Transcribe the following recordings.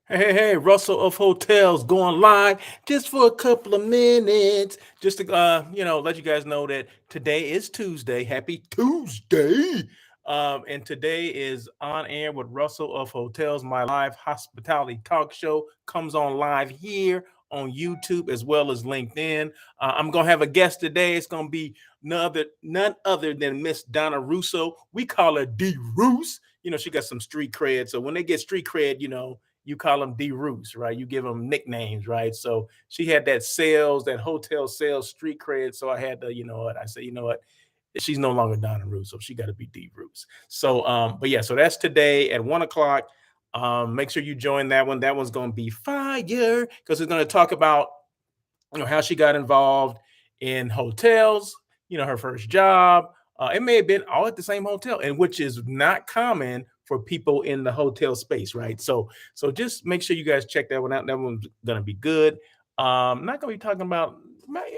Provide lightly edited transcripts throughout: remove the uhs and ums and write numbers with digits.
Hey, Russell of Hotels going live just for a couple of minutes, just to let you guys know that today is Tuesday. Happy Tuesday! And today is on air with Russell of Hotels. My live hospitality talk show comes on live here on YouTube as well as LinkedIn. I'm gonna have a guest today. It's gonna be none other than Miss Donna Russo. We call her D Roos. She got some street cred. So when they get street cred, you call them D Roos, right? You give them nicknames, right? So she had that hotel sales street cred. So I had to, I said, she's no longer Donna Roos, so she got to be D Roos. So, but yeah, so that's today at 1 o'clock. Make sure you join that one. That one's going to be fire because it's going to talk about how she got involved in hotels, her first job. It may have been all at the same hotel, and which is not common for people in the hotel space, right? So just make sure you guys check that one out. That one's gonna be good. Not gonna be talking about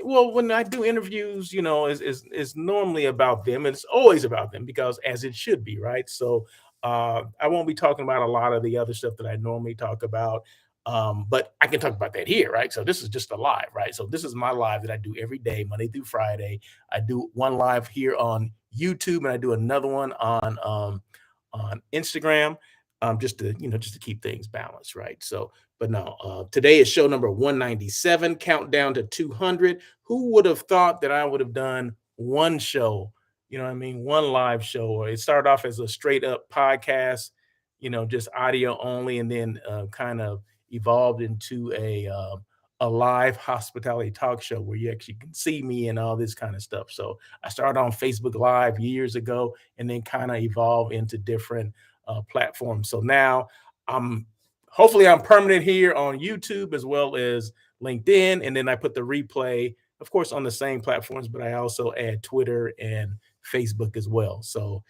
well, when I do interviews, is normally about them. And it's always about them because as it should be, right? So I won't be talking about a lot of the other stuff that I normally talk about. But I can talk about that here, right? So this is just a live, right? So this is my live that I do every day, Monday through Friday. I do one live here on YouTube, and I do another one on Instagram, just to keep things balanced, right? So, but no, today is show number 197, countdown to 200. Who would have thought that I would have done one show? You know what I mean? One live show, or it started off as a straight up podcast, just audio only, and then kind of evolved into a live hospitality talk show where you actually can see me and all this kind of stuff. So I started on Facebook Live years ago, and then kind of evolved into different platforms. So now I'm hopefully I'm permanent here on YouTube as well as LinkedIn, and then I put the replay, of course, on the same platforms, but I also add Twitter and Facebook as well. So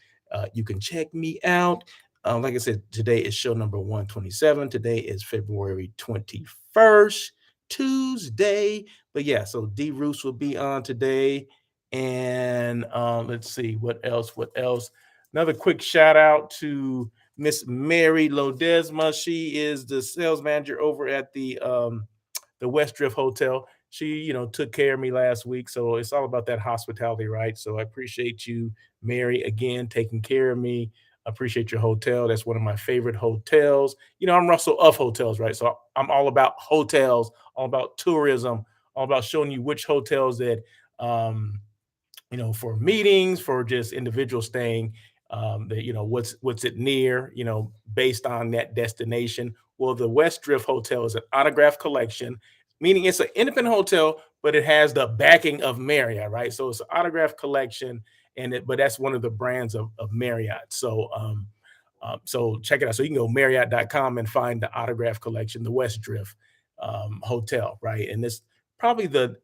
you can check me out. Like I said, today is show number 127. Today is February 21st, Tuesday. But yeah, so D Roos will be on today. And let's see what else. What else? Another quick shout out to Miss Mary Lodesma. She is the sales manager over at the West Drift Hotel. She, took care of me last week. So it's all about that hospitality, right? So I appreciate you, Mary, again, taking care of me. I appreciate your hotel. That's one of my favorite hotels. I'm Russell of Hotels, right? So I'm all about hotels, all about tourism, all about showing you which hotels that, for meetings, for just individual staying, that, what's it near, based on that destination. Well, the West Drift Hotel is an autograph collection, meaning it's an independent hotel, but it has the backing of Marriott, right? So it's an autograph collection, but that's one of the brands of Marriott. So check it out. So you can go Marriott.com and find the autograph collection, the West Drift Hotel, right? And it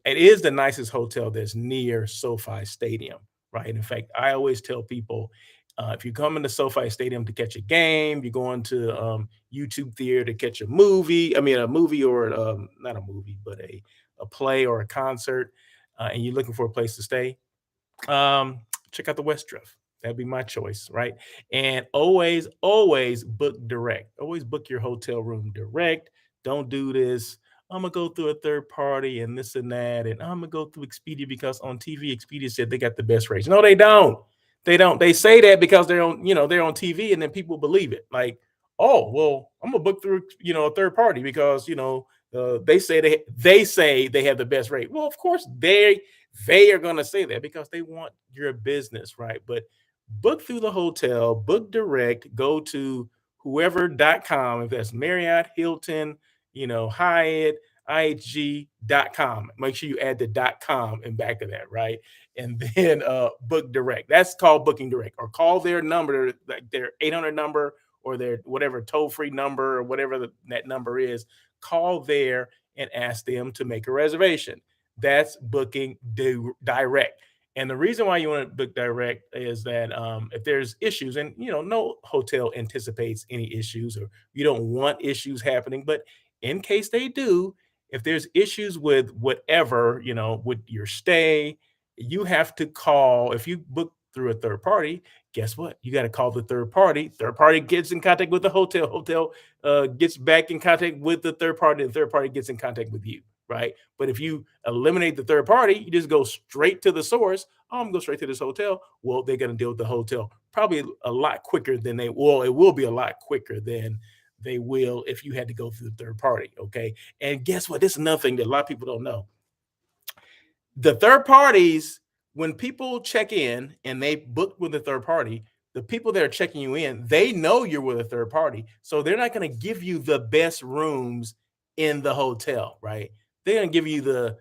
is the nicest hotel that's near SoFi Stadium, right? In fact, I always tell people, if you come into SoFi Stadium to catch a game, you're going to YouTube Theater to catch a movie. I mean, a movie or not a movie, but a play or a concert, and you're looking for a place to stay. Check out the West Drift. That'd be my choice, right? And always book direct. Always book your hotel room direct. Don't do this. I'm gonna go through a third party and this and that, and I'm gonna go through Expedia because on TV Expedia said they got the best rates. No, they don't. They don't. They say that because they're on TV, and then people believe it. Like, oh well, I'm gonna book through a third party because they say they have the best rate. Well, of course they are going to say that because they want your business, right? But book through the hotel, book direct, go to whoever.com. If that's Marriott, Hilton, Hyatt, IHG.com. Make sure you add the .com in back of that, right? And then book direct. That's called booking direct, or call their number, like their 800 number or their whatever toll-free number or whatever that number is. Call there and ask them to make a reservation. That's booking direct. And the reason why you want to book direct is that if there's issues, and no hotel anticipates any issues, or you don't want issues happening, but in case they do, if there's issues with whatever, with your stay, you have to call. If you book through a third party, Guess what? You got to call the third party. Third party gets in contact with the hotel. Hotel gets back in contact with the third party. The third party gets in contact with you, right? But if you eliminate the third party, you just go straight to the source. Oh, I'm going to go straight to this hotel. Well, they're going to deal with the hotel probably a lot quicker than they will. It will be a lot quicker than they will if you had to go through the third party. Okay. And guess what? This is another thing that a lot of people don't know. The third parties, when people check in and they book with a third party, the people that are checking you in, they know you're with a third party. So they're not going to give you the best rooms in the hotel, right? They're going to give you the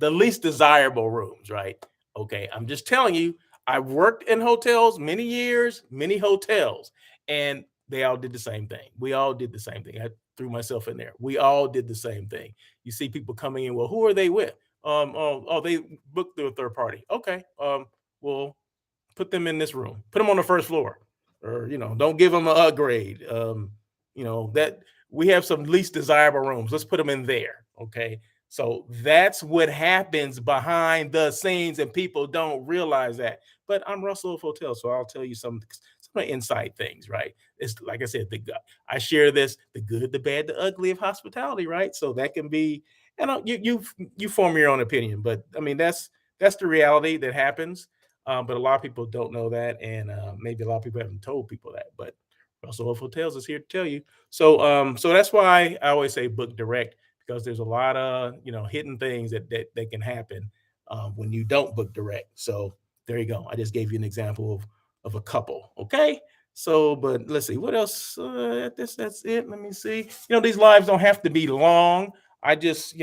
least desirable rooms, right? Okay, I'm just telling you, I worked in hotels many years, many hotels, and they all did the same thing. We all did the same thing. I threw myself in there. We all did the same thing. You see people coming in, well, who are they with? They booked through a third party. Okay, well, put them in this room. Put them on the first floor, or don't give them an upgrade. That we have some least desirable rooms. Let's put them in there. Okay, so that's what happens behind the scenes, and people don't realize that. But I'm Russell of Hotel, so I'll tell you some inside things, right? It's like I said, I share this, the good, the bad, the ugly of hospitality, right? So that can be, you form your own opinion, but I mean that's the reality that happens. But a lot of people don't know that, and maybe a lot of people haven't told people that. But Russell of Hotels is here to tell you. So that's why I always say book direct, because there's a lot of hidden things that can happen when you don't book direct. So there you go. I just gave you an example of a couple. Okay. So, but let's see what else. That's it. Let me see. These lives don't have to be long. I just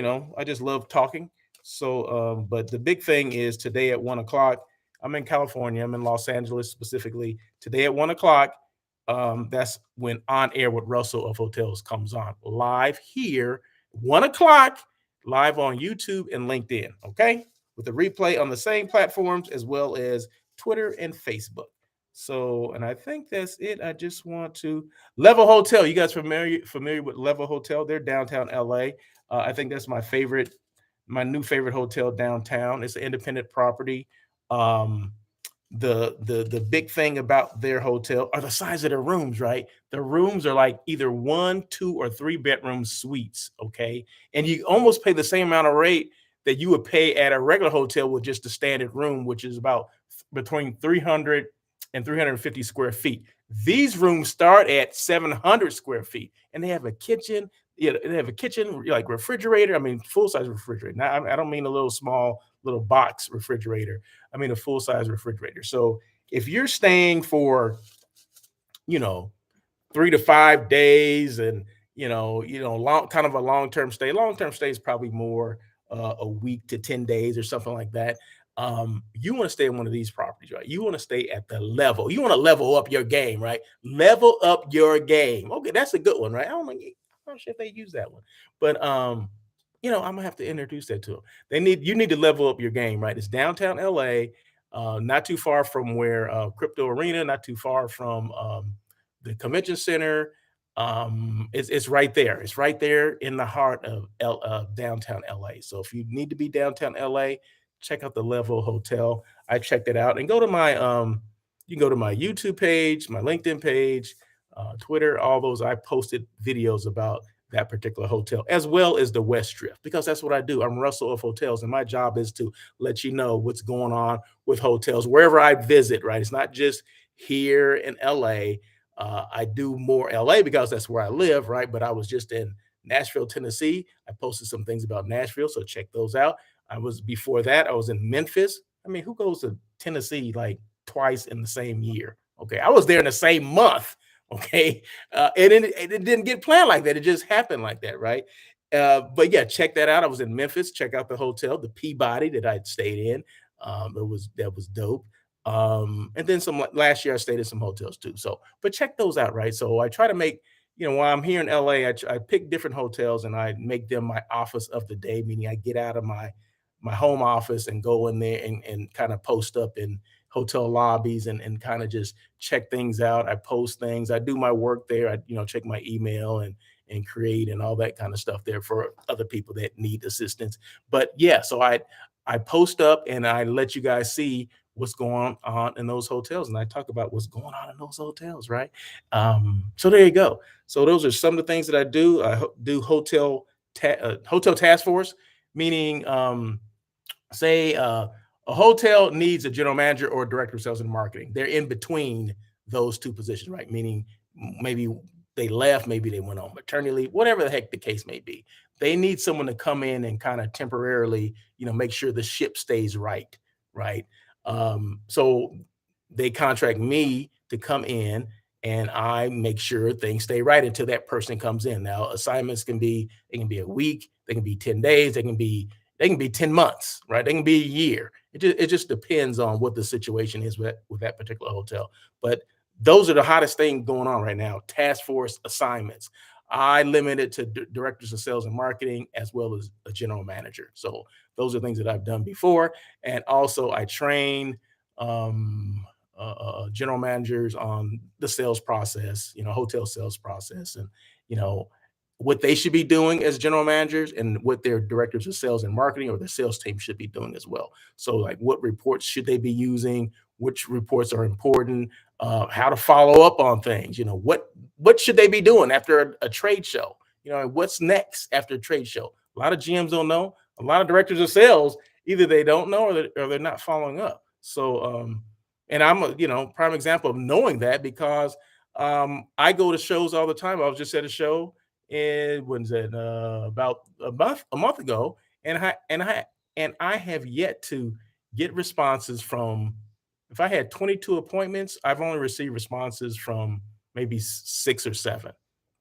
love talking. So, but the big thing is today at 1 o'clock. I'm in California. I'm in Los Angeles specifically. Today at 1 o'clock, that's when On Air with Russell of Hotels comes on live here, 1 o'clock, live on YouTube and LinkedIn. Okay, with a replay on the same platforms as well as Twitter and Facebook. So, and I think that's it. I just want to Level Hotel. You guys familiar with Level Hotel? They're downtown LA. I think that's my new favorite hotel downtown. It's an independent property. Um, the big thing about their hotel are the size of the rooms, right? The rooms are like either 1, 2, or 3 bedroom suites, okay? And you almost pay the same amount of rate that you would pay at a regular hotel with just a standard room, which is about between 300 and 350 square feet. These rooms start at 700 square feet, and they have a kitchen. Yeah, they have a kitchen, like refrigerator. I mean, full size refrigerator. Now, I don't mean a little small little box refrigerator. I mean a full size refrigerator. So if you're staying for, you know, 3 to 5 days, and long kind of a long term stay. Long term stay is probably more a week to 10 days or something like that. You want to stay in one of these properties, right? You want to stay at the level. You want to level up your game, right? Level up your game. Okay, that's a good one, right? I'm not sure if they use that one, but I'm gonna have to introduce that to them. You need to level up your game, right? It's downtown LA, not too far from where Crypto Arena, not too far from the convention center. It's right there. It's right there in the heart of downtown LA. So if you need to be downtown LA, check out the Level Hotel. I checked it out, and you can go to my YouTube page, my LinkedIn page, Twitter, all those. I posted videos about that particular hotel, as well as the West Drift, because that's what I do. I'm Russell of Hotels, and my job is to let you know what's going on with hotels wherever I visit, right? It's not just here in LA. I do more LA because that's where I live, right? But I was just in Nashville, Tennessee. I posted some things about Nashville, so check those out. Before that, I was in Memphis. I mean, who goes to Tennessee like twice in the same year? Okay, I was there in the same month. Okay, and it didn't get planned like that. It just happened like that, right? But yeah, check that out. I was in Memphis. Check out the hotel, the Peabody that I'd stayed in. That was dope. And then some last year I stayed at some hotels too. So, but check those out, right? So I try to make, while I'm here in LA, I pick different hotels and I make them my office of the day, meaning I get out of my home office and go in there and kind of post up in hotel lobbies and kind of just check things out. I post things. I do my work there. I check my email and create and all that kind of stuff there for other people that need assistance. But yeah, so I post up and I let you guys see what's going on in those hotels, and I talk about what's going on in those hotels, right? So there you go. So those are some of the things that I do. Do hotel task force, meaning say a hotel needs a general manager or a director of sales and marketing. They're in between those two positions, right? Meaning maybe they left, maybe they went on maternity leave, whatever the heck the case may be. They need someone to come in and kind of temporarily, make sure the ship stays right, right? So they contract me to come in and I make sure things stay right until that person comes in. Now, assignments can be a week, they can be 10 days, they can be 10 months, right? They can be a year. It just depends on what the situation is with that particular hotel. But those are the hottest thing going on right now, task force assignments. I limit it to directors of sales and marketing as well as a general manager. So those are things that I've done before. And also I train general managers on the sales process, hotel sales process, and you know what they should be doing as general managers and what their directors of sales and marketing or the sales team should be doing as well. So, like, what reports should they be using? Which reports are important? How to follow up on things? What should they be doing after a trade show? And what's next after a trade show? A lot of GMs don't know. A lot of directors of sales either they don't know or they're not following up. So, and I'm a prime example of knowing that because I go to shows all the time. I was just at a show and when's that? About a month ago, and I have yet to get responses from. If I had 22 appointments, I've only received responses from maybe six or seven.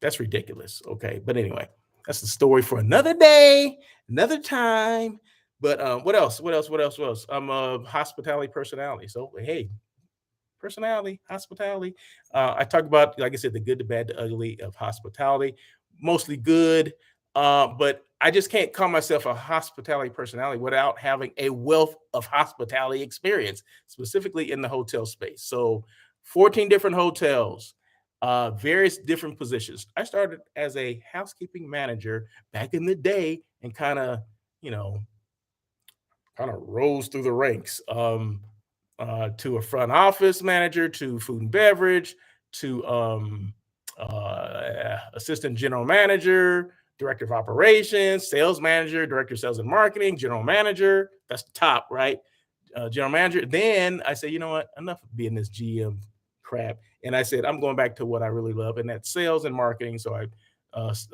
That's ridiculous. Okay, but anyway, that's the story for another day, another time. But what else? What else? What else? What else? I'm a hospitality personality, so hey, personality, hospitality. I talk about, like I said, the good, the bad, the ugly of hospitality. Mostly good, but I just can't call myself a hospitality personality without having a wealth of hospitality experience, specifically in the hotel space. So, 14 different hotels, various different positions. I started as a housekeeping manager back in the day and you know, kind of rose through the ranks. To a front office manager, to food and beverage, to assistant general manager, director of operations, sales manager, director of sales and marketing, general manager. That's the top, right? General manager. Then I said, you know what? Enough of being this GM crap. And I said, I'm going back to what I really love, and that's sales and marketing. So I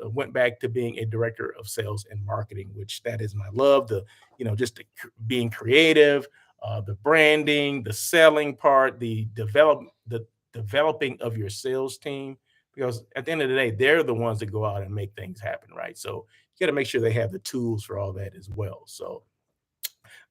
went back to being a director of sales and marketing, which that is my love. Just being creative, the branding, the selling part, the developing of your sales team. Because at the end of the day, they're the ones that go out and make things happen, right? So you got to make sure they have the tools for all that as well. So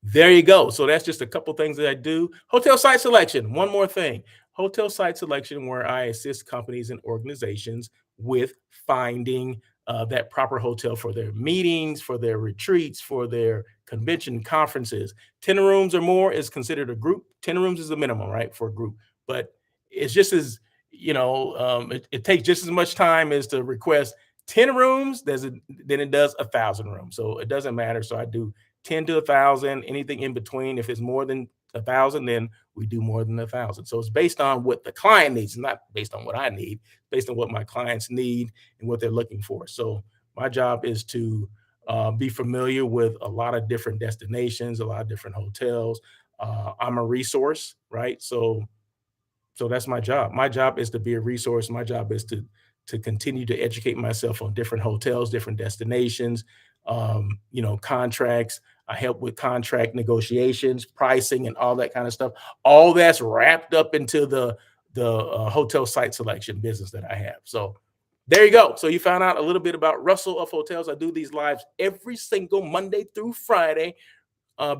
there you go. So that's just a couple things that I do. Hotel site selection. One more thing. Hotel site selection, where I assist companies and organizations with finding that proper hotel for their meetings, for their retreats, for their convention conferences. 10 rooms or more is considered a group. 10 rooms is the minimum, right, for a group. But it's just as, it takes just as much time as to request 10 rooms than it does 1,000 rooms. So it doesn't matter. So I do 10 to 1,000, anything in between. If it's more than 1,000, then we do more than 1,000. So it's based on what the client needs, not based on what I need, based on what my clients need and what they're looking for. So my job is to be familiar with a lot of different destinations, a lot of different hotels. I'm a resource, right? So that's my job. My job is to be a resource. My job is to continue to educate myself on different hotels, different destinations, contracts. I help with contract negotiations, pricing, and all that kind of stuff. All that's wrapped up into the hotel site selection business that I have. So there you go. So you found out a little bit about Russell of Hotels. I do these lives every single Monday through Friday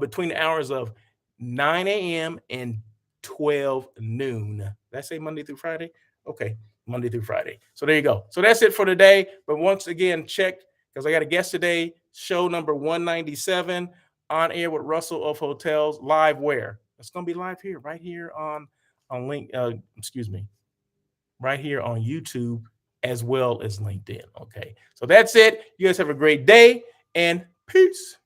between the hours of 9 a.m. and 12 noon. Did I say Monday through Friday? Okay, Monday through Friday. So there you go. So that's it for today. But once again, check because I got a guest today, show number 197 on air with Russell of Hotels live where? It's going to be live here, right here on link excuse me, right here on YouTube as well as LinkedIn. Okay. So that's it. You guys have a great day and peace.